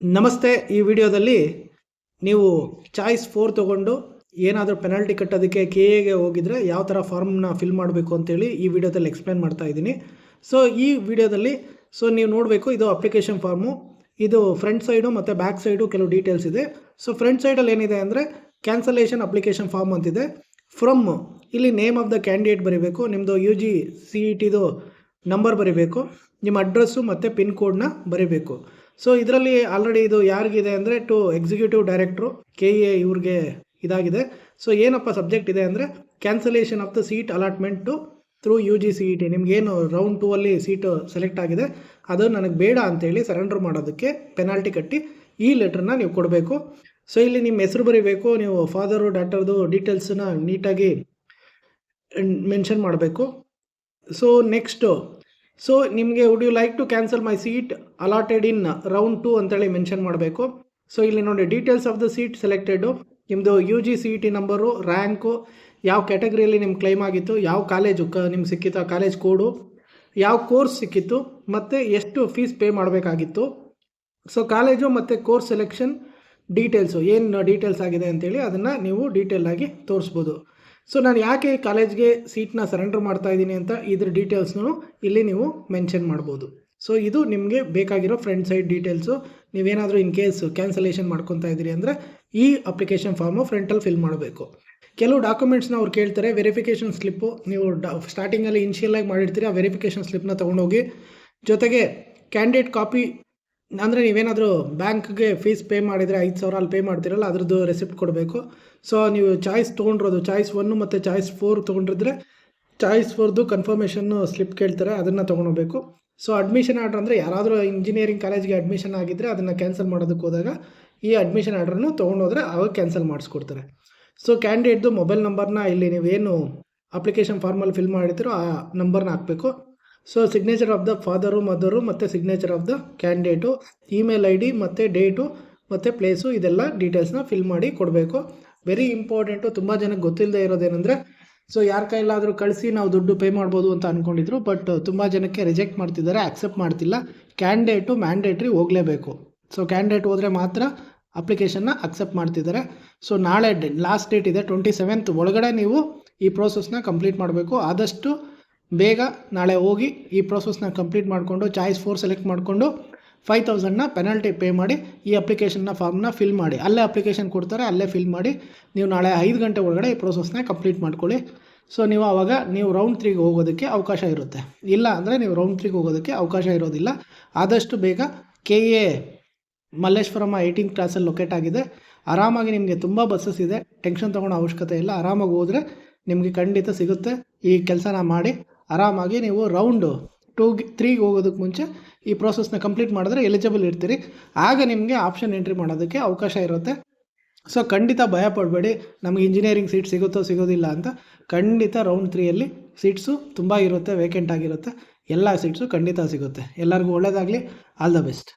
ನಮಸ್ತೆ. ಈ ವಿಡಿಯೋದಲ್ಲಿ ನೀವು ಚಾಯ್ಸ್ 4 ತೊಗೊಂಡು ಏನಾದರೂ ಪೆನಾಲ್ಟಿ ಕಟ್ಟೋದಕ್ಕೆ KAಗೆ ಹೋಗಿದ್ರೆ ಯಾವ ಥರ ಫಾರ್ಮ್ನ ಫಿಲ್ ಮಾಡಬೇಕು ಅಂತೇಳಿ ಈ ವಿಡಿಯೋದಲ್ಲಿ ಎಕ್ಸ್ಪ್ಲೇನ್ ಮಾಡ್ತಾ ಇದ್ದೀನಿ. ಸೊ ಈ ವಿಡಿಯೋದಲ್ಲಿ ನೀವು ನೋಡಬೇಕು, ಇದು ಅಪ್ಲಿಕೇಶನ್ ಫಾರ್ಮು. ಇದು ಫ್ರಂಟ್ ಸೈಡು ಮತ್ತು ಬ್ಯಾಕ್ ಸೈಡು ಕೆಲವು ಡೀಟೇಲ್ಸ್ ಇದೆ. ಸೊ ಫ್ರಂಟ್ ಸೈಡಲ್ಲಿ ಏನಿದೆ ಅಂದರೆ ಕ್ಯಾನ್ಸಲೇಷನ್ ಅಪ್ಲಿಕೇಶನ್ ಫಾರ್ಮ್ ಅಂತಿದೆ. ಫ್ರಮ್ ಇಲ್ಲಿ ನೇಮ್ ಆಫ್ ದ ಕ್ಯಾಂಡಿಡೇಟ್ ಬರೀಬೇಕು, ನಿಮ್ಮದು UG CETದು ನಂಬರ್ ಬರೀಬೇಕು, ನಿಮ್ಮ ಅಡ್ರೆಸ್ಸು ಮತ್ತು ಪಿನ್ ಕೋಡ್ನ ಬರೀಬೇಕು. ಸೊ ಇದರಲ್ಲಿ ಆಲ್ರೆಡಿ ಇದು ಯಾರಿಗಿದೆ ಅಂದರೆ ಟು ಎಕ್ಸಿಕ್ಯೂಟಿವ್ ಡೈರೆಕ್ಟ್ರು KA ಇವ್ರಿಗೆ ಇದಾಗಿದೆ. ಸೊ ಏನಪ್ಪ ಸಬ್ಜೆಕ್ಟ್ ಇದೆ ಅಂದರೆ cancellation of the seat allotment to through UG CET. ನಿಮಗೇನು ರೌಂಡ್ 2 ಅಲ್ಲಿ ಸೀಟು ಸೆಲೆಕ್ಟ್ ಆಗಿದೆ ಅದು ನನಗೆ ಬೇಡ ಅಂತೇಳಿ ಸರೆಂಡರ್ ಮಾಡೋದಕ್ಕೆ ಪೆನಾಲ್ಟಿ ಕಟ್ಟಿ ಈ ಲೆಟ್ರನ್ನ ನೀವು ಕೊಡಬೇಕು. ಸೊ ಇಲ್ಲಿ ನಿಮ್ಮ ಹೆಸರು ಬರೀಬೇಕು, ನೀವು ಫಾದರು ಡಾಟರ್ದು ಡೀಟೇಲ್ಸನ್ನ ನೀಟಾಗಿ ಮೆನ್ಷನ್ ಮಾಡಬೇಕು. ಸೊ ನೆಕ್ಸ್ಟು ನಿಮಗೆ would you like to cancel my seat allotted in round 2 ಅಂತೇಳಿ ಮೆನ್ಷನ್ ಮಾಡಬೇಕು. ಸೊ ಇಲ್ಲಿ ನೋಡಿ, details of the seat selected, ನಿಮ್ಮದು UG CET ನಂಬರು, ರ್ಯಾಂಕು, ಯಾವ ಕ್ಯಾಟಗರಿಯಲ್ಲಿ ನಿಮ್ಮ ಕ್ಲೈಮ್ ಆಗಿತ್ತು, ಯಾವ ಕಾಲೇಜು ನಿಮ್ಗೆ ಸಿಕ್ಕಿತ್ತು, ಆ ಕಾಲೇಜ್ ಕೋಡು, ಯಾವ ಕೋರ್ಸ್ ಸಿಕ್ಕಿತ್ತು, ಮತ್ತು ಎಷ್ಟು ಫೀಸ್ ಪೇ ಮಾಡಬೇಕಾಗಿತ್ತು. ಸೊ ಕಾಲೇಜು ಮತ್ತು ಕೋರ್ಸ್ ಸೆಲೆಕ್ಷನ್ ಡೀಟೇಲ್ಸು ಏನು ಡೀಟೇಲ್ಸ್ ಆಗಿದೆ ಅಂತೇಳಿ ಅದನ್ನು ನೀವು ಡೀಟೇಲಾಗಿ ತೋರಿಸ್ಬೋದು. ಸೊ ನಾನು ಯಾಕೆ ಕಾಲೇಜ್ಗೆ ಸೀಟ್ನ ಸರೆಂಡರ್ ಮಾಡ್ತಾ ಇದ್ದೀನಿ ಅಂತ ಇದ್ರ ಡೀಟೇಲ್ಸ್ನು ಇಲ್ಲಿ ನೀವು ಮೆನ್ಷನ್ ಮಾಡ್ಬೋದು. ಸೊ ಇದು ನಿಮಗೆ ಬೇಕಾಗಿರೋ ಫ್ರಂಟ್ ಸೈಡ್ ಡೀಟೇಲ್ಸು. ನೀವೇನಾದರೂ ಇನ್ ಕೇಸ್ ಕ್ಯಾನ್ಸಲೇಷನ್ ಮಾಡ್ಕೊತಾ ಇದ್ದೀರಿ ಅಂದರೆ ಈ ಅಪ್ಲಿಕೇಶನ್ ಫಾರ್ಮು ಫ್ರಂಟಲ್ಲಿ ಫಿಲ್ ಮಾಡಬೇಕು. ಕೆಲವು ಡಾಕ್ಯುಮೆಂಟ್ಸ್ನ ಅವ್ರು ಕೇಳ್ತಾರೆ. ವೆರಿಫಿಕೇಷನ್ ಸ್ಲಿಪ್ಪು ನೀವು ಸ್ಟಾರ್ಟಿಂಗಲ್ಲಿ ಇನಿಷಿಯಲಾಗಿ ಮಾಡಿರ್ತೀರಿ, ಆ ವೆರಿಫಿಕೇಷನ್ ಸ್ಲಿಪ್ನ ತೊಗೊಂಡೋಗಿ, ಜೊತೆಗೆ ಕ್ಯಾಂಡಿಡೇಟ್ ಕಾಪಿ ಅಂದರೆ ನೀವೇನಾದರೂ ಬ್ಯಾಂಕ್ಗೆ ಫೀಸ್ ಪೇ ಮಾಡಿದರೆ 5,000 ಅಲ್ಲಿ ಪೇ ಮಾಡ್ತೀರಲ್ಲ ಅದ್ರದ್ದು ರೆಸಿಪ್ಟ್ ಕೊಡಬೇಕು. ಸೊ ನೀವು ಚಾಯ್ಸ್ ತೊಗೊಂಡಿರೋದು ಚಾಯ್ಸ್ 1 ಮತ್ತು ಚಾಯ್ಸ್ 4 ತೊಗೊಂಡಿದ್ರೆ ಚಾಯ್ಸ್ 4ದು ಕನ್ಫರ್ಮೇಷನ್ನು ಸ್ಲಿಪ್ ಕೇಳ್ತಾರೆ, ಅದನ್ನು ತೊಗೊಳ್ಬೇಕು. ಸೊ ಅಡ್ಮಿಷನ್ ಆರ್ಡ್ರ್ ಅಂದರೆ ಯಾರಾದರೂ ಇಂಜಿನಿಯರಿಂಗ್ ಕಾಲೇಜ್ಗೆ ಅಡ್ಮಿಷನ್ ಆಗಿದ್ದರೆ ಅದನ್ನು ಕ್ಯಾನ್ಸಲ್ ಮಾಡೋದಕ್ಕೆ ಹೋದಾಗ ಈ ಅಡ್ಮಿಷನ್ ಆರ್ಡ್ರನ್ನು ತೊಗೊಂಡೋದ್ರೆ ಅವಾಗ ಕ್ಯಾನ್ಸಲ್ ಮಾಡಿಸ್ಕೊಡ್ತಾರೆ. ಸೊ ಕ್ಯಾಂಡಿಡೇಟ್ದು ಮೊಬೈಲ್ ನಂಬರ್ನ ಇಲ್ಲಿ ನೀವೇನು ಅಪ್ಲಿಕೇಶನ್ ಫಾರ್ಮಲ್ಲಿ ಫಿಲ್ ಮಾಡಿರ್ತೀರೋ ಆ ನಂಬರ್ನ ಹಾಕಬೇಕು. So signature of the father mother ಮತ್ತು signature of the candidate, email ID ಮತ್ತು ಡೇಟು ಮತ್ತು ಪ್ಲೇಸು, ಇದೆಲ್ಲ ಡೀಟೇಲ್ಸ್ನ ಫಿಲ್ ಮಾಡಿ ಕೊಡಬೇಕು. Very important. ತುಂಬ ಜನಕ್ಕೆ ಗೊತ್ತಿಲ್ಲದೆ ಇರೋದೇನೆಂದರೆ, ಸೊ ಯಾರ ಕೈಲಾದರೂ ಕಳಿಸಿ ನಾವು ದುಡ್ಡು ಪೇ ಮಾಡ್ಬೋದು ಅಂತ ಅಂದ್ಕೊಂಡಿದ್ರು, ಬಟ್ ತುಂಬ ಜನಕ್ಕೆ ರಿಜೆಕ್ಟ್ ಮಾಡ್ತಿದ್ದಾರೆ, ಆಕ್ಸೆಪ್ಟ್ ಮಾಡ್ತಿಲ್ಲ. ಕ್ಯಾಂಡಿಡೇಟು ಮ್ಯಾಂಡೇಟ್ರಿ ಹೋಗಲೇಬೇಕು. ಸೊ ಕ್ಯಾಂಡಿಡೇಟ್ ಹೋದರೆ ಮಾತ್ರ ಅಪ್ಲಿಕೇಶನ್ನ ಅಕ್ಸೆಪ್ಟ್ ಮಾಡ್ತಿದ್ದಾರೆ. ಸೊ ನಾಳೆ ಲಾಸ್ಟ್ ಡೇಟ್ ಇದೆ 27th ಒಳಗಡೆ ನೀವು ಈ ಪ್ರೋಸೆಸ್ನ ಕಂಪ್ಲೀಟ್ ಮಾಡಬೇಕು. ಆದಷ್ಟು ಬೇಗ ನಾಳೆ ಹೋಗಿ ಈ ಪ್ರೋಸೆಸ್ನ ಕಂಪ್ಲೀಟ್ ಮಾಡಿಕೊಂಡು ಚಾಯ್ಸ್ 4 ಸೆಲೆಕ್ಟ್ ಮಾಡಿಕೊಂಡು 5,000ನ ಪೆನಾಲ್ಟಿ ಪೇ ಮಾಡಿ ಈ ಅಪ್ಲಿಕೇಶನ್ನ ಫಾರ್ಮ್ನ ಫಿಲ್ ಮಾಡಿ. ಅಲ್ಲೇ ಅಪ್ಲಿಕೇಶನ್ ಕೊಡ್ತಾರೆ, ಅಲ್ಲೇ ಫಿಲ್ ಮಾಡಿ ನೀವು ನಾಳೆ 5 ಗಂಟೆ ಒಳಗಡೆ ಈ ಪ್ರೋಸೆಸ್ನ ಕಂಪ್ಲೀಟ್ ಮಾಡ್ಕೊಳ್ಳಿ. ಸೊ ನೀವು ಆವಾಗ ನೀವು ರೌಂಡ್ 3ಗೆ ಹೋಗೋದಕ್ಕೆ ಅವಕಾಶ ಇರುತ್ತೆ. ಇಲ್ಲ ಅಂದರೆ ನೀವು ರೌಂಡ್ 3ಗೆ ಹೋಗೋದಕ್ಕೆ ಅವಕಾಶ ಇರೋದಿಲ್ಲ. ಆದಷ್ಟು ಬೇಗ KA ಮಲ್ಲೇಶ್ವರಂ 18th ಕ್ಲಾಸಲ್ಲಿ ಲೊಕೇಟ್ ಆಗಿದೆ. ಆರಾಮಾಗಿ ನಿಮಗೆ ತುಂಬ ಬಸ್ಸಸ್ ಇದೆ, ಟೆನ್ಷನ್ ತೊಗೊಳ್ಳೋ ಅವಶ್ಯಕತೆ ಇಲ್ಲ. ಆರಾಮಾಗಿ ಹೋದರೆ ನಿಮಗೆ ಖಂಡಿತ ಸಿಗುತ್ತೆ. ಈ ಕೆಲಸನ ಮಾಡಿ ಆರಾಮಾಗಿ ನೀವು ರೌಂಡ್ 2-3ಗೆ ಹೋಗೋದಕ್ಕೆ ಮುಂಚೆ ಈ ಪ್ರೋಸೆಸ್ನ ಕಂಪ್ಲೀಟ್ ಮಾಡಿದ್ರೆ ಎಲಿಜಿಬಲ್ ಇರ್ತೀರಿ. ಆಗ ನಿಮಗೆ ಆಪ್ಷನ್ ಎಂಟ್ರಿ ಮಾಡೋದಕ್ಕೆ ಅವಕಾಶ ಇರುತ್ತೆ. ಸೊ ಖಂಡಿತ ಭಯ ಪಡಬೇಡಿ, ನಮಗೆ ಇಂಜಿನಿಯರಿಂಗ್ ಸೀಟ್ ಸಿಗುತ್ತೋ ಸಿಗೋದಿಲ್ಲ ಅಂತ. ಖಂಡಿತ ರೌಂಡ್ 3ಯಲ್ಲಿ ಸೀಟ್ಸು ತುಂಬ ಇರುತ್ತೆ, ವೇಕೆಂಟ್ ಆಗಿರುತ್ತೆ. ಎಲ್ಲ ಸೀಟ್ಸು ಖಂಡಿತ ಸಿಗುತ್ತೆ. ಎಲ್ಲರಿಗೂ ಒಳ್ಳೆಯದಾಗಲಿ. All the best.